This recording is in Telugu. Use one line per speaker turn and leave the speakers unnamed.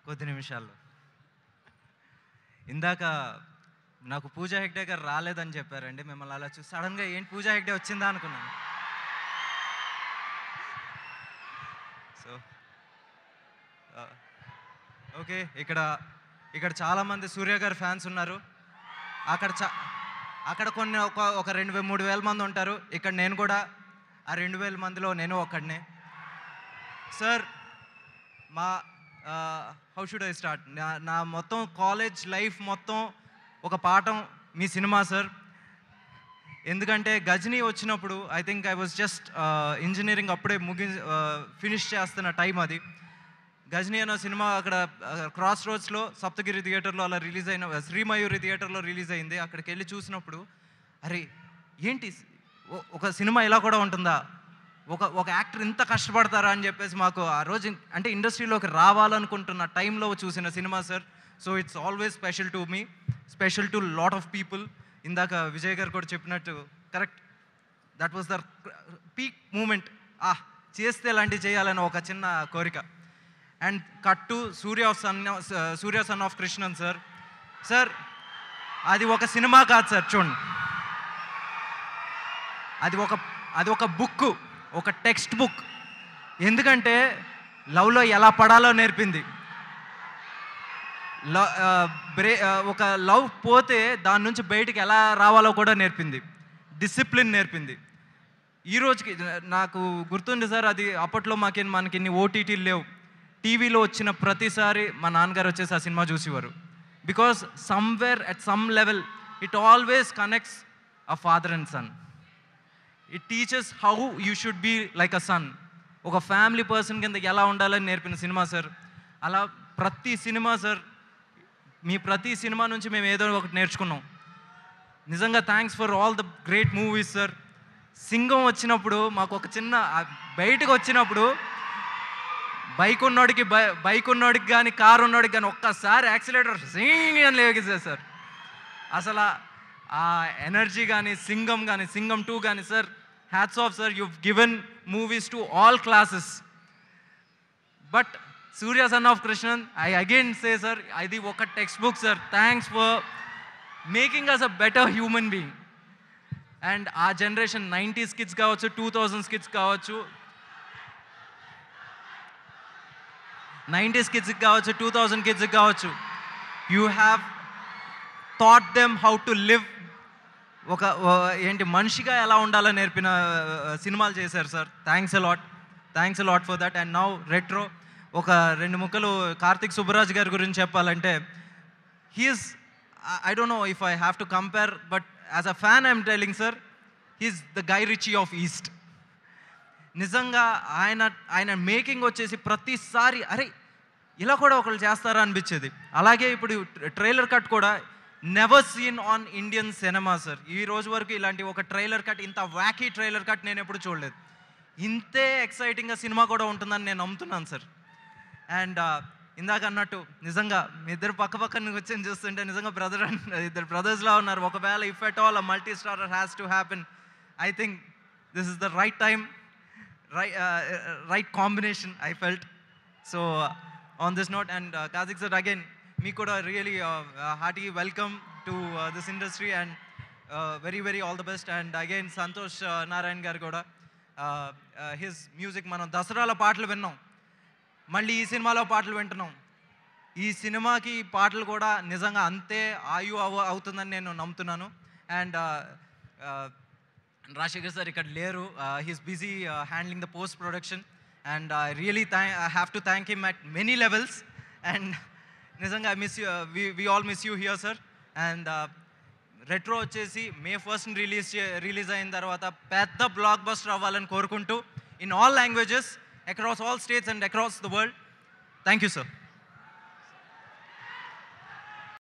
కొద్ది నిమిషాల్లో. ఇందాక నాకు పూజా హెగ్డే గారు రాలేదని చెప్పారండి. మిమ్మల్ని అలా చూసి సడన్గా ఏంటి పూజా హెగ్డే వచ్చిందా అనుకున్నాను. సో ఓకే, ఇక్కడ చాలామంది సూర్య గారి ఫ్యాన్స్ ఉన్నారు. అక్కడ అక్కడ కొన్ని ఒక 2,000-3,000 మంది ఉంటారు. ఇక్కడ నేను కూడా ఆ 2,000 మందిలో నేను ఒక్కడినే. సార్, మా హౌ షుడ్ ఐ స్టార్ట్? నా మొత్తం కాలేజ్ లైఫ్ మొత్తం ఒక పాఠం మీ సినిమా సార్. ఎందుకంటే గజనీ వచ్చినప్పుడు I think I was just engineering అప్పుడే ఫినిష్ చేస్తున్న టైం అది. గజనీ అన్న సినిమా అక్కడ క్రాస్ రోడ్స్లో సప్తగిరి థియేటర్లో అలా రిలీజ్ అయిన, శ్రీమయూరి థియేటర్లో రిలీజ్ అయింది. అక్కడికి వెళ్ళి చూసినప్పుడు అరే ఏంటి ఒక సినిమా ఇలా కూడా ఉంటుందా, ఒక యాక్టర్ ఇంత కష్టపడతారా అని చెప్పేసి మాకు ఆ రోజు అంటే ఇండస్ట్రీలోకి రావాలనుకుంటున్న టైంలో చూసిన cinema sir. So it's always special to me, special to lot of people. ఇందాక విజయ్ గారు కూడా చెప్పినట్టు correct, that was the peak moment. చేస్తే ఇలాంటివి చేయాలని ఒక చిన్న కోరిక. And cut to Surya son of Krishnan sir. Sir అది ఒక సినిమా కాదు సార్, చూడండి, అది ఒక బుక్, ఒక టెక్స్ట్ బుక్. ఎందుకంటే లవ్లో ఎలా పడాలో నేర్పింది. ఒక లవ్ పోతే దాని నుంచి బయటికి ఎలా రావాలో కూడా నేర్పింది. డిసిప్లిన్ నేర్పింది. ఈ రోజుకి నాకు గుర్తుంది సార్, అది అప్పట్లో మనకి ఇన్ని ఓటీటీలు లేవు. టీవీలో వచ్చిన ప్రతిసారి మా నాన్నగారు వచ్చేసి ఆ సినిమా చూసేవారు. Because somewhere at some level it always connects a father and son. It teaches how you should be like a son. ఒక ఫ్యామిలీ పర్సన్ కింద ఎలా ఉండాలని నేర్పిన సినిమా సార్. అలా ప్రతి సినిమా సార్, మీ ప్రతి సినిమా నుంచి మేము ఏదో ఒకటి నేర్చుకున్నాం. నిజంగా thanks for all the great movies sir. Singam వచ్చినప్పుడు మాకు ఒక చిన్న బయటకు వచ్చినప్పుడు బైక్ ఉన్నోడికి కానీ కారు ఉన్నోడికి కానీ ఒక్కసారి యాక్సిలేటర్ సింగ్ అని లేగేసారు సార్. అసలు ఆ ఎనర్జీ కానీ సింగం 2 కానీ sir, hats off sir. you've given movies to all classes. But Surya Son of Krishnan, I again say sir, అది ఒక text book sir. Thanks for making us a better human being. And ఆ జనరేషన్ 90s కిడ్స్ కావచ్చు, 2000s కిడ్స్ కావచ్చు, 90s కిడ్స్కి కావచ్చు, 2000 కిడ్స్కి కావచ్చు, you have taught them how to live. మనిషిగా ఎలా ఉండాలని నేర్పిన సినిమాలు చేశారు sir. Thanks a lot for that. And now Retro ఒక 2 ముక్కలు కార్తిక్ సుబ్బరాజ్ గారి గురించి చెప్పాలంటే, he's, I don't know if I have to compare, but as a fan I'm telling sir, he's the Guy Ritchie of east. నిజంగా ఆయన మేకింగ్ వచ్చేసి ప్రతిసారి అరే ఇలా కూడా ఒకళ్ళు చేస్తారా అనిపించేది. అలాగే ఇప్పుడు ట్రైలర్ కట్ కూడా never seen on Indian cinema sir. ఈ రోజు వరకు ఇలాంటి ఒక ట్రైలర్ కట్, ఇంత వ్యాకీ ట్రైలర్ కట్ నేను ఎప్పుడు చూడలేదు. ఇంతే ఎక్సైటింగ్గా సినిమా కూడా ఉంటుందని నేను నమ్ముతున్నాను సార్. అండ్ ఇందాక అన్నట్టు నిజంగా మీ ఇద్దరు పక్కన వచ్చి చూస్తుంటే నిజంగా ఇద్దరు బ్రదర్స్లా ఉన్నారు. ఒకవేళ if at all a multi starrer has to happen, I think this is the right time, right combination I felt. So on this note, and Karthik sir, again me kuda really hearty welcome to this industry, and very all the best. And again Santosh Narayan garu kuda his music మనం దసరాలో పాటలు విన్నాం, మళ్ళీ ఈ సినిమాలో పాటలు వింటున్నాం. ఈ సినిమాకి పాటలు కూడా నిజంగా అంతే అవుతుందని నేను నమ్ముతున్నాను. And Rashekar sir ikkada leru, he's busy handling the post production, and I really have to thank him at many levels. And nizanga I miss you, we all miss you here sir. And retro vachesi May 1st release ayin tarvata pedda blockbuster avvalani korukuntu in all languages across all states and across the world. Thank you sir.